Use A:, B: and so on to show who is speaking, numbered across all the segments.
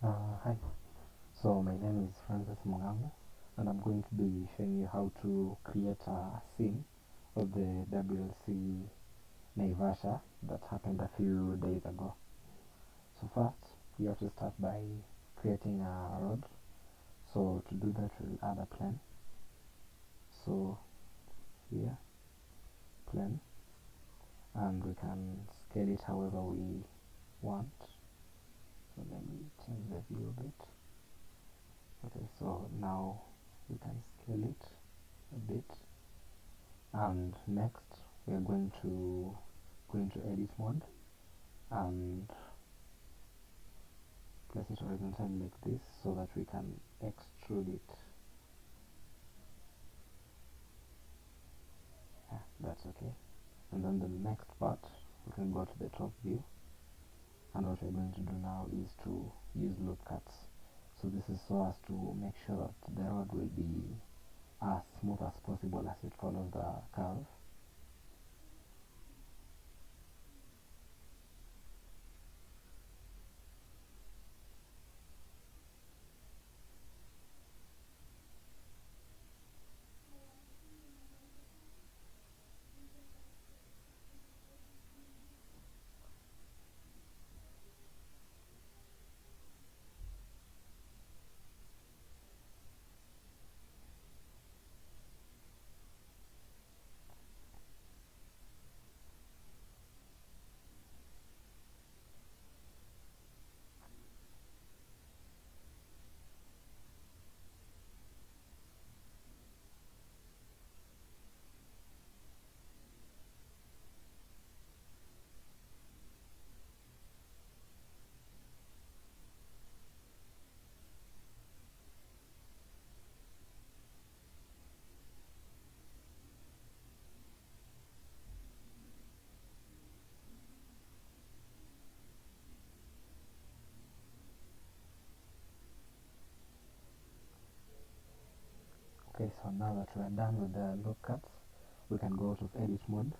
A: Hi, so my name is Mung'ang'u, and I'm going to be showing you how to create a scene of the WRC Naivasha that happened a few days ago. So first, you have to start by creating a road. So to do that, we'll add a plane. So here, plane, and we can scale it however we want. So let me change the view a bit. Okay, so now we can scale it a bit, and next we are going to go into edit mode and place it horizontally like this so that we can extrude it. Yeah, that's okay. And then the next part, we can go to the top view, and what we're going to do now is to use loop cuts. So this is so as to make sure that the road will be as smooth as possible as it follows the curve. Okay, so now that we are done with the loop cuts, we can go out of edit mode,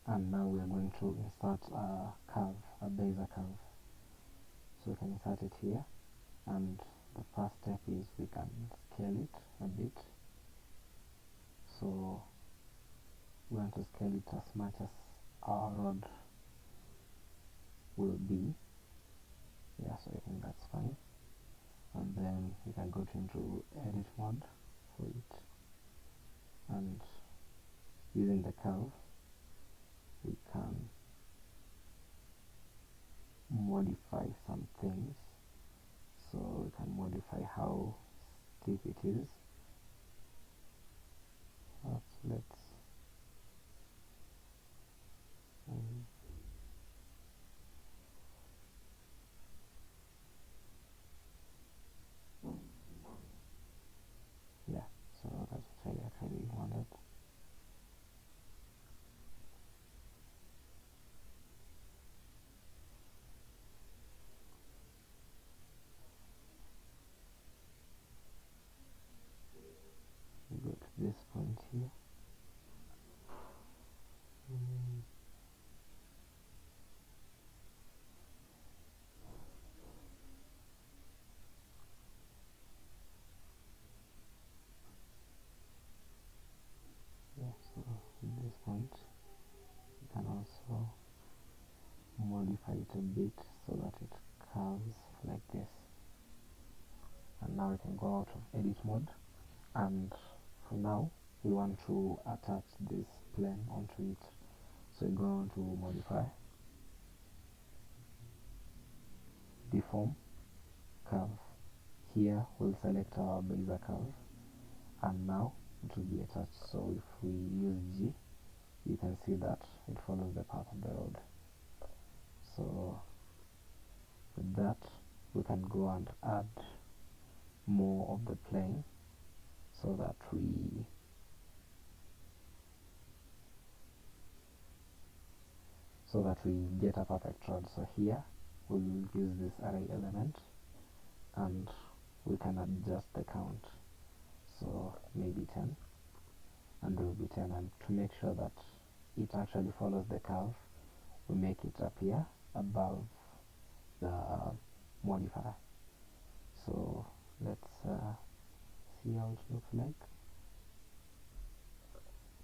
A: and now we are going to insert a curve, a bezier curve. So we can insert it here, and the first step is we can scale it a bit. So we want to scale it as much as our rod will be. Yeah, so I think that's fine. And then we can go into edit mode for it, and using the curve we can modify some things. So we can modify how steep it is. Let's um, yeah, so that's what I actually wanted. We go to this point here. Mm, yeah, so at this point we can also modify it a bit so that it curves like this. And now we can go out of edit mode, and for now we want to attach this plane onto it. So we go on to modify, deform, curve. Here we'll select our bezier curve, and now it will be attached. So if we use G, you can see that it follows the path of the road. So with that we can go and add more of the plane so that we get a perfect rod. So here we'll use this array element, and we can adjust the count, so maybe 10, and it will be 10. And to make sure that it actually follows the curve, we make it appear above the modifier. So let's see how it looks like.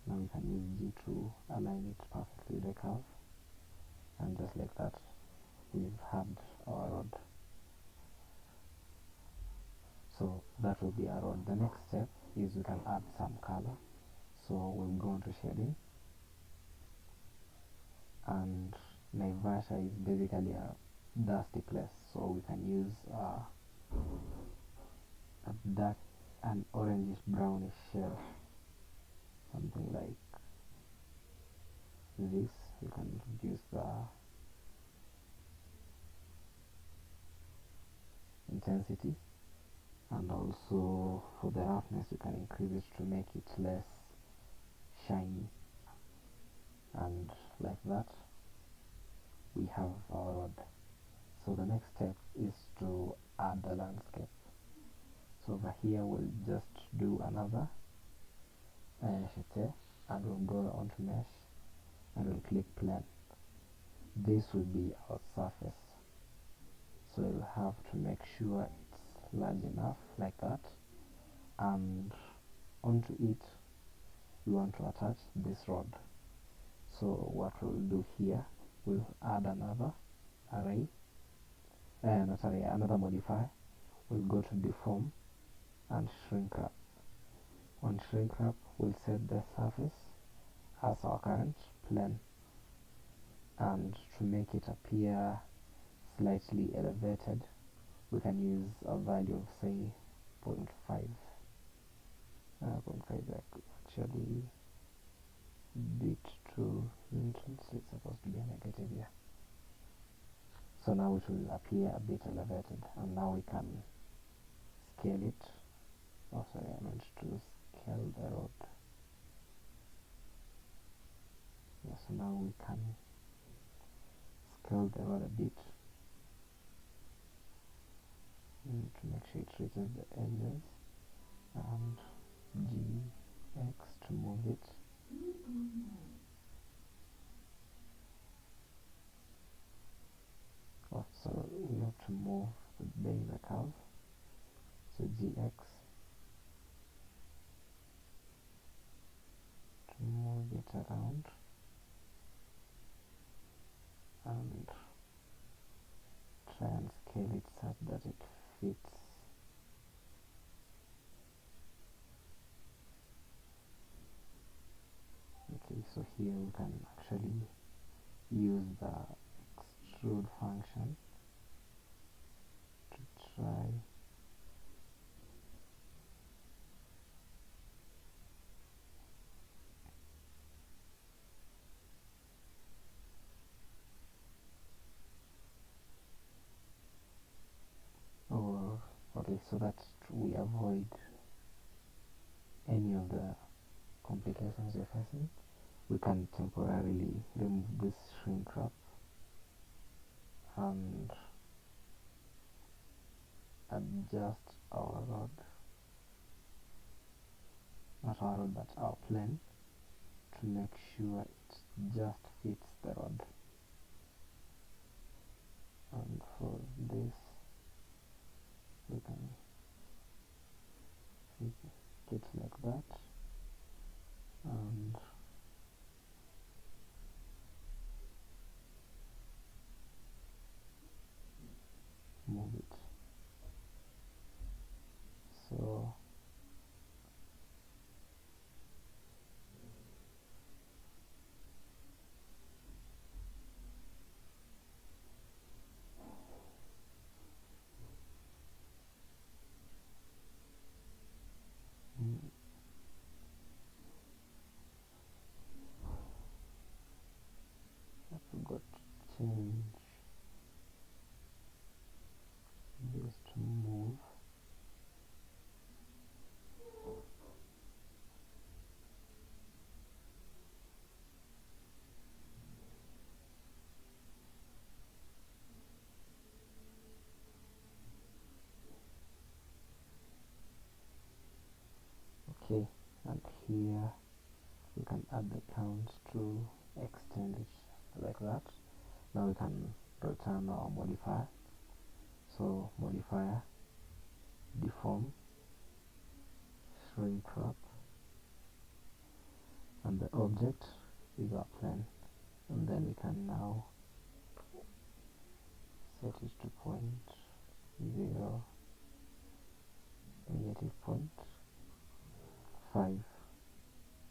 A: Now we can use G to align it perfectly with the curve, and just like that we've had our rod. So that will be our rod. The next step is we can add some color. So we'll go into shading, and Naivasha is basically a dusty place, so we can use a dark and orangish brownish shade, something like this. We can reduce the intensity, and also for the roughness you can increase it to make it less shiny, and like that we have our rod. So the next step is to add the landscape. So over here we'll just do another chete, and we'll go onto mesh and we'll click plane. This will be our surface, so you'll have to make sure it's large enough like that, and onto it we want to attach this rod. So what we'll do here, we'll add another array, not array, another modifier. We'll go to deform and shrink wrap. On shrink wrap we'll set the surface as our current plane, and to make it appear slightly elevated we can use a value of say 0.5. 0.5 actually bit too little, so it's supposed to be a negative here. So now it will appear a bit elevated, and now we can scale it. Oh sorry, I meant to scale the rod. Yeah, so now we can scale the rod a bit to make sure it reaches the edges, and GX to move it. Oh, so we have to move the base curve, so GX to move it around, and try and scale it such that it fits. Okay, so here we can actually use the extrude function to try or okay, so that we avoid any of the complications we're facing. We can temporarily remove this shrink wrap and adjust our rod, not our rod but our plane, to make sure it just fits the rod. And for this we can fit it like that, and move it. So I forgot to change this to move. Okay, and here we can add the count to extend it like that. Now we can return our modifier. So modifier deform, shrink wrap, and the object is our plane, and then we can now set it to point 0, -0.5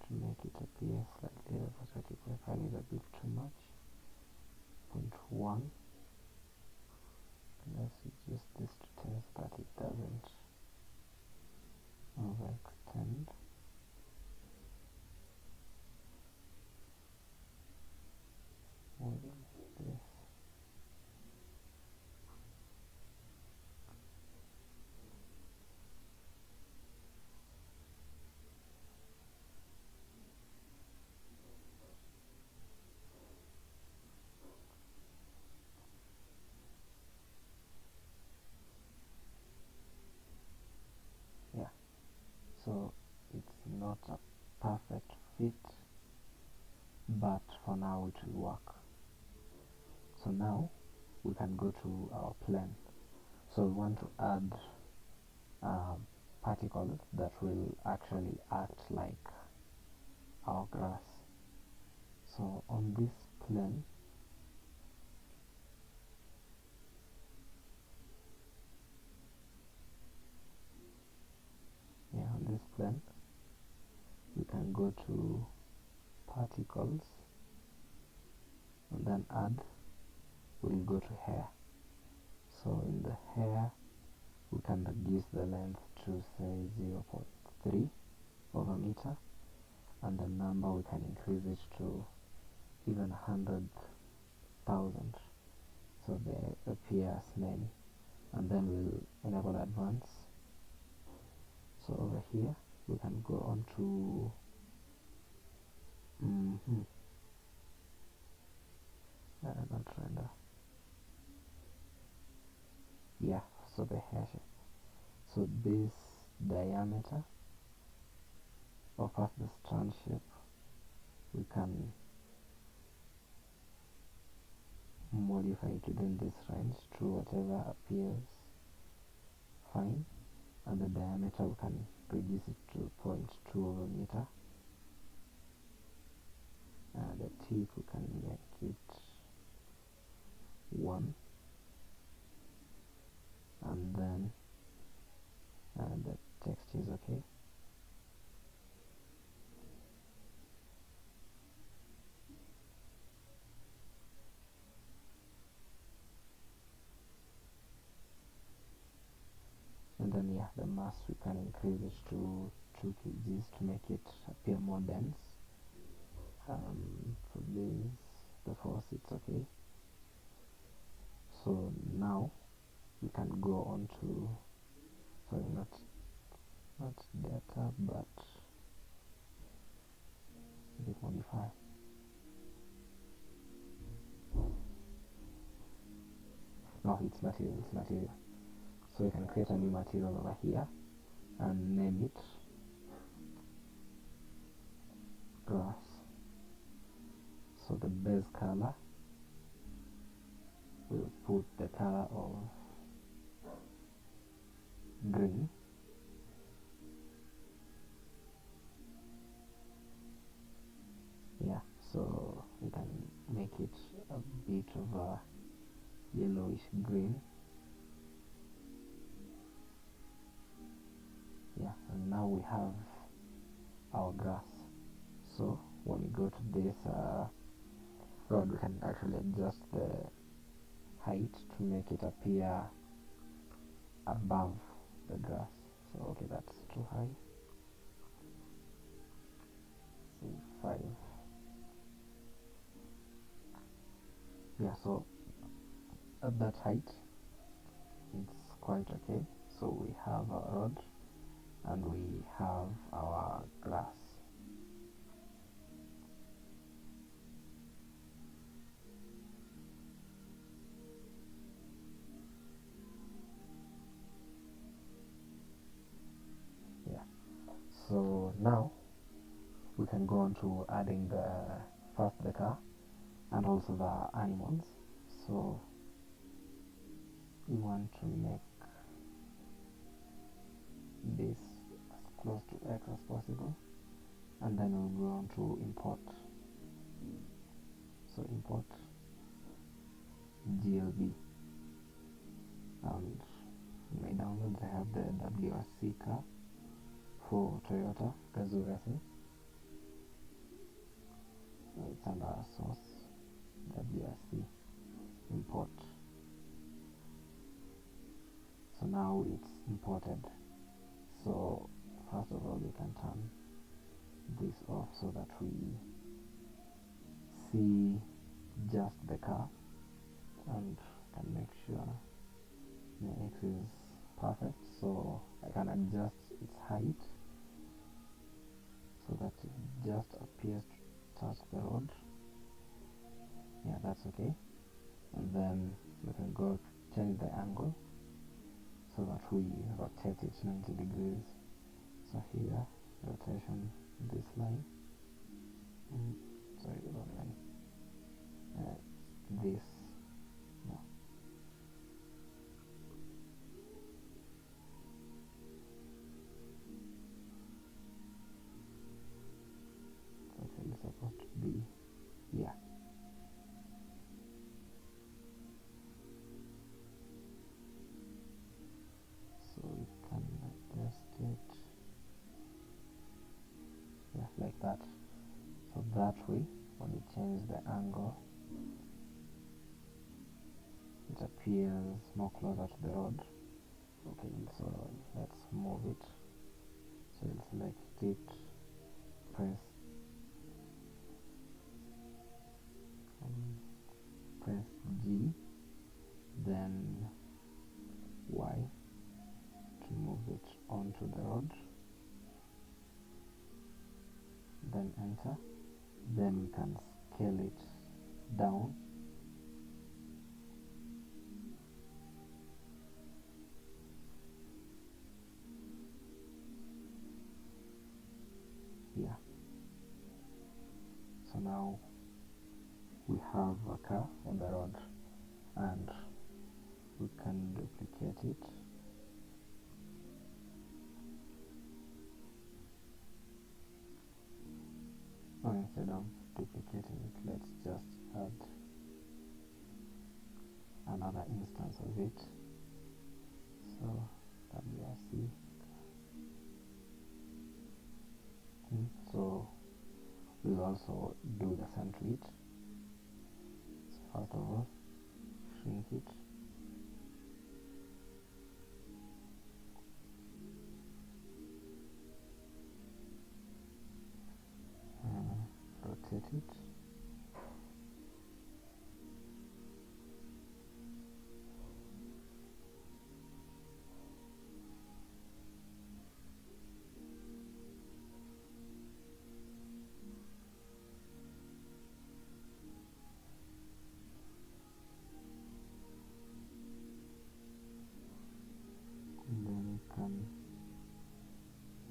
A: to make it appear slightly over 30.5 is a bit too much. 0.1, let's reduce this to 10 so that it doesn't overextend. This. Yeah, so it's not a perfect fit, but for now it will work. So now we can go to our plane. So we want to add particles that will actually act like our grass. So on this plane, we can go to particles and then add. We'll go to hair. So in the hair, we can reduce the length to say 0.3 of a meter, and the number we can increase it to even 100,000, so they appear as many, and then we'll enable advance. So over here we can go on to not render. Yeah, so the hair shape. So this diameter of the strand shape, we can modify it within this range to whatever appears fine, and the diameter we can reduce it to 0.2 of a meter, and the tip we can make it 1, and then the text is okay. And then the mass we can increase it to 2 kgs to make it appear more dense. For this, the force, it's okay. So now we can go on to, sorry, not data, but modify. No, it's material. So we can create a new material over here and name it grass. So the base color, we'll put the color of green. Yeah, so we can make it a bit of a yellowish green. Yeah, and now we have our grass. So when we go to this rod, we can actually adjust the height to make it appear above the grass. So okay, that's too high. Say 5. Yeah, so at that height it's quite okay. So we have our rod and we have our grass. Yeah, so now we can go on to adding first the car and also the animals. So we want to make close to X as possible, and then we'll go on to import. So import GLB, and in my downloads I have the WRC car for Toyota Gazoo Racing. It's under source WRC import. So now it's imported. So first of all, we can turn this off so that we see just the car, and can make sure the X is perfect. So I can adjust its height so that it just appears to touch the road. Yeah, that's okay. And then we can go change the angle so that we rotate it 90 degrees. So here, rotation this line, sorry, the wrong line, this, no. It's actually supposed to be, yeah. So we can adjust it, yeah, like that. So that way, when we change the angle, it appears more closer to the road. Okay, so let's move it. So we'll select it, press G, then Y to move it onto the road, then enter. Then we can scale it down. Here. So now we have a car on the road, and we can duplicate it. Or instead of duplicating it, let's just add another instance of it. So WRC. So we'll also do the same to it. So first of all, shrink it. Rotate it. And then we can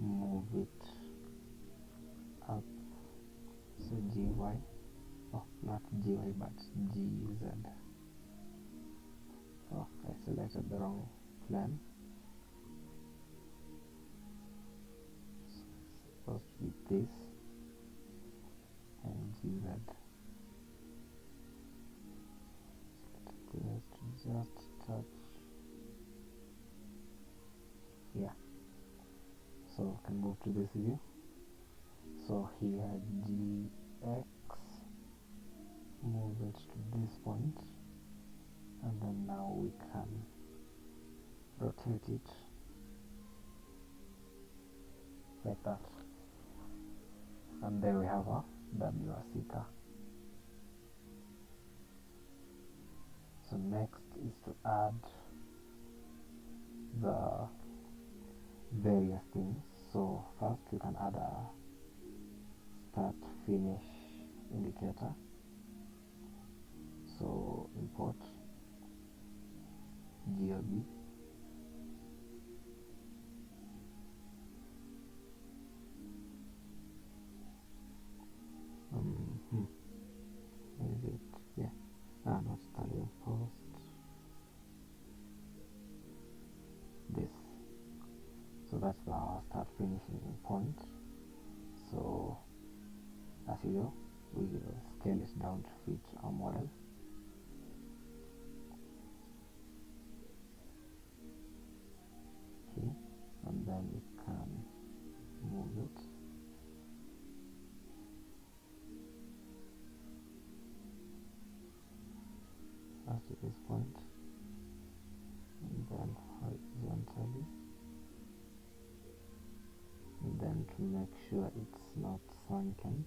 A: move it up. So GY, oh, not GY but GZ. Oh, I selected the wrong plane. So it's supposed to be this and GZ. Let's just touch here. So we can move to this view. So here GX, move it to this point, and then now we can rotate it like that, and there we have our WRC car. So next is to add the various things. So first you can add a start finish indicator. So import GLB, is it? Yeah, not starting post, this. So So that's the start finishing point. So as usual, we will scale it down to fit our model. Okay, and then we can move it. First to this point, and then horizontally, and then to make sure it's not sunken,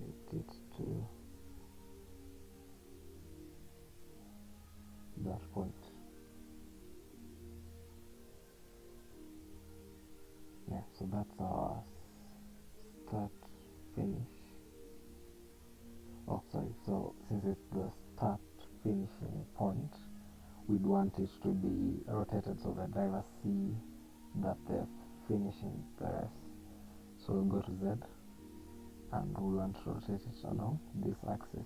A: lift it to that point. Yeah, so that's our start finish. Oh, sorry. So since it's the start finishing point, we'd want it to be rotated so the drivers see that they're finishing the race. So we'll go to Z, and we want to rotate it along this axis.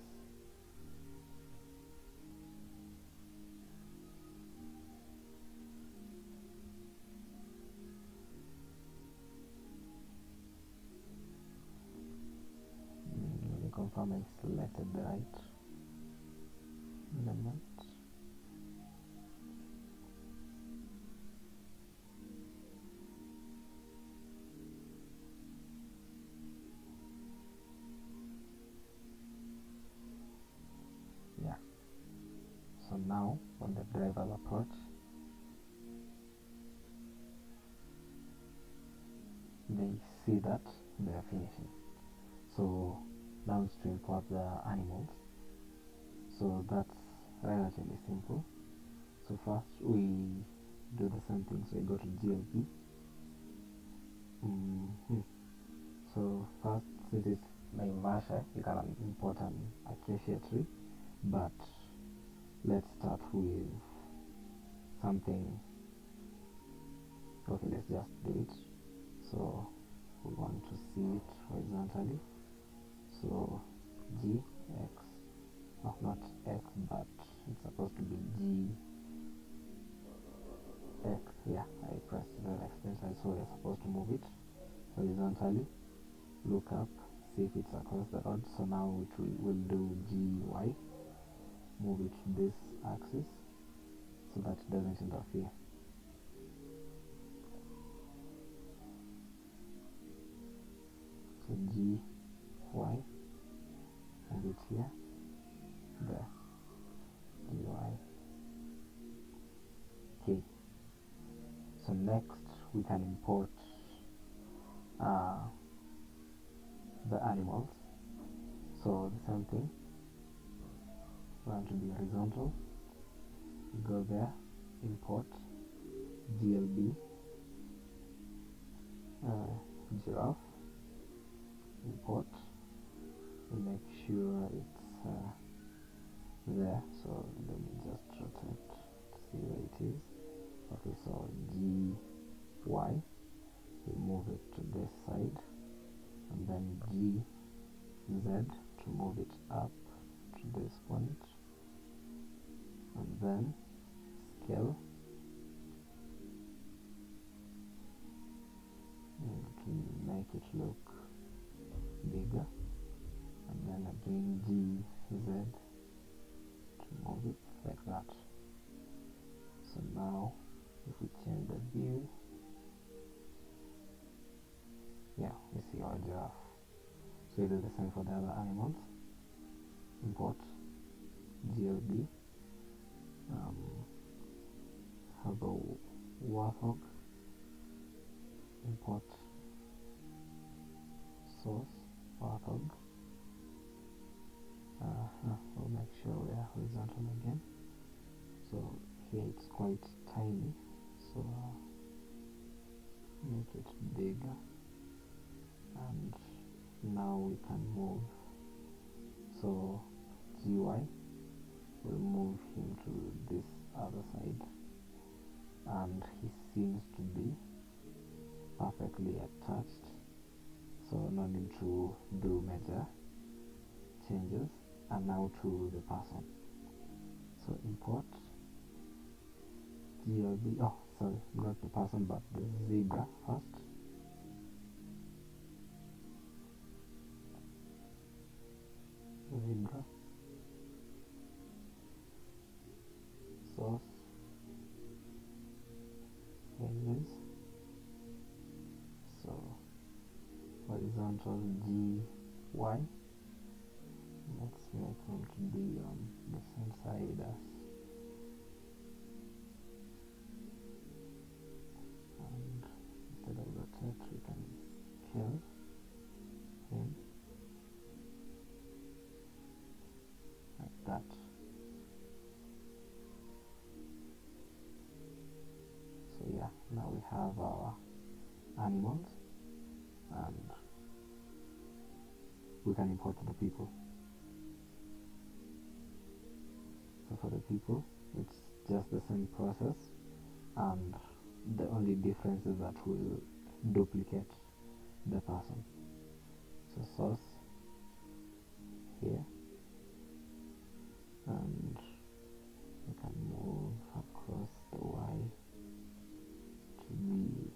A: Let me confirm I selected the right element. Yeah. So now when the drivers approach, they see that they are finishing. So now it's to import the animals. So that's relatively simple. So first we do the same thing. So we go to GLP. So first, since it's Naivasha, you can import an acacia tree, but let's start with something. Okay, let's just do it. So we want to see it horizontally. So G, X, no, not X, but it's supposed to be G, X. Yeah, I pressed it accidentally, so we're supposed to move it horizontally. Look up, see if it's across the road. So now it will do GY, move it to this axis so that it doesn't interfere. So GY, move it here, there, GY. Okay, so next we can import the animals. So the same thing, we want to be horizontal, go there, import GLB, giraffe, import, and make sure it's there. So let me just rotate to see where it is. Okay, so GY, we move it to this side, and then GZ to move it up to this point, and then scale and to make it look bigger, and then again GZ to move it like that. So now if we change the view, yeah, we see our giraffe. So we do the same for the other animals. Import GLB, have a warthog, import source warthog. We'll make sure we are horizontal again. So here it's quite tiny, so make it bigger, and now we can move. So GY will move him to this other side, and he seems to be perfectly attached, so no need to do major changes. And now to the person, so import GLB. Oh, sorry, not the person, but the zebra first. Zebra. Source. Aliens. So horizontal GY. Let's make them to be on the same side as, and instead of rotate we can kill him like that. So yeah, now we have our animals, and we can import the people. So for the people, it's just the same process, and the only difference is that we'll duplicate the person. So source here, and we can move across the Y to be,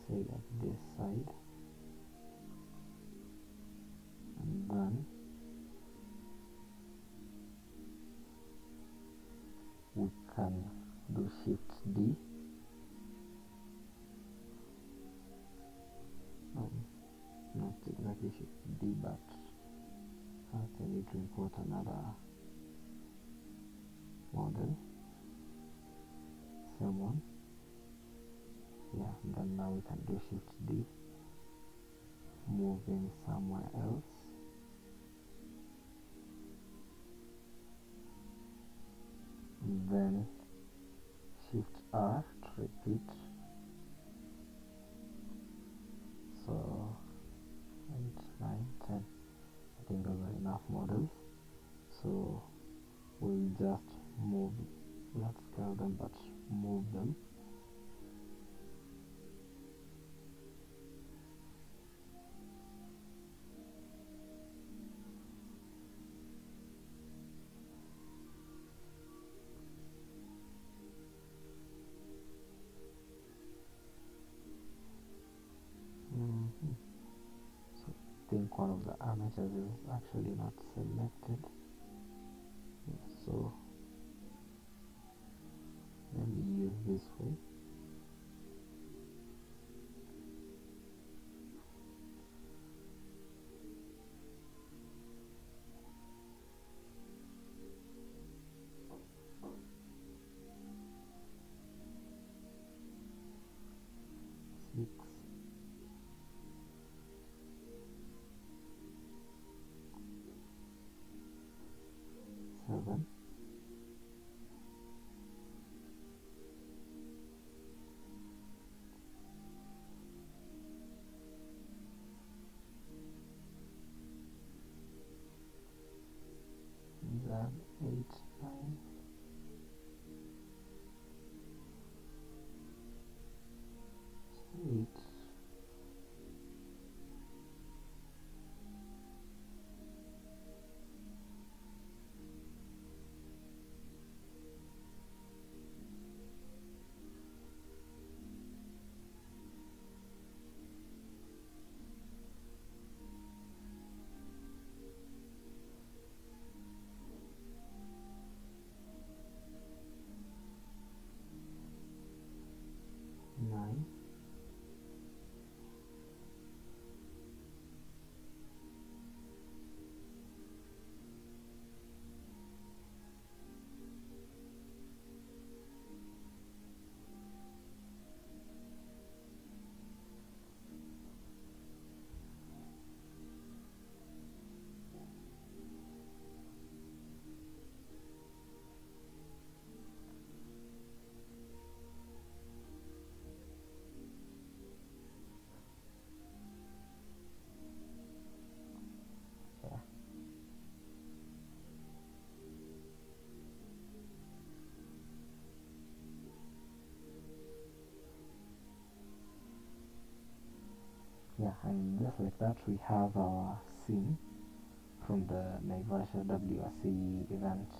A: say, at this side, and then we can do Shift D, not exactly Shift D, but first I need to import another model, same one, yeah, and then now we can do Shift D, move him somewhere else, and then Shift R to repeat. So 8, 9, 10. I think those are enough models. So we'll just move, not scale them, but move them. So I think one of the armatures is actually not selected. So let me use this way. Six, 7, then 8, 9, 8, 9, yeah, and just like that we have our scene from the Naivasha WRC event.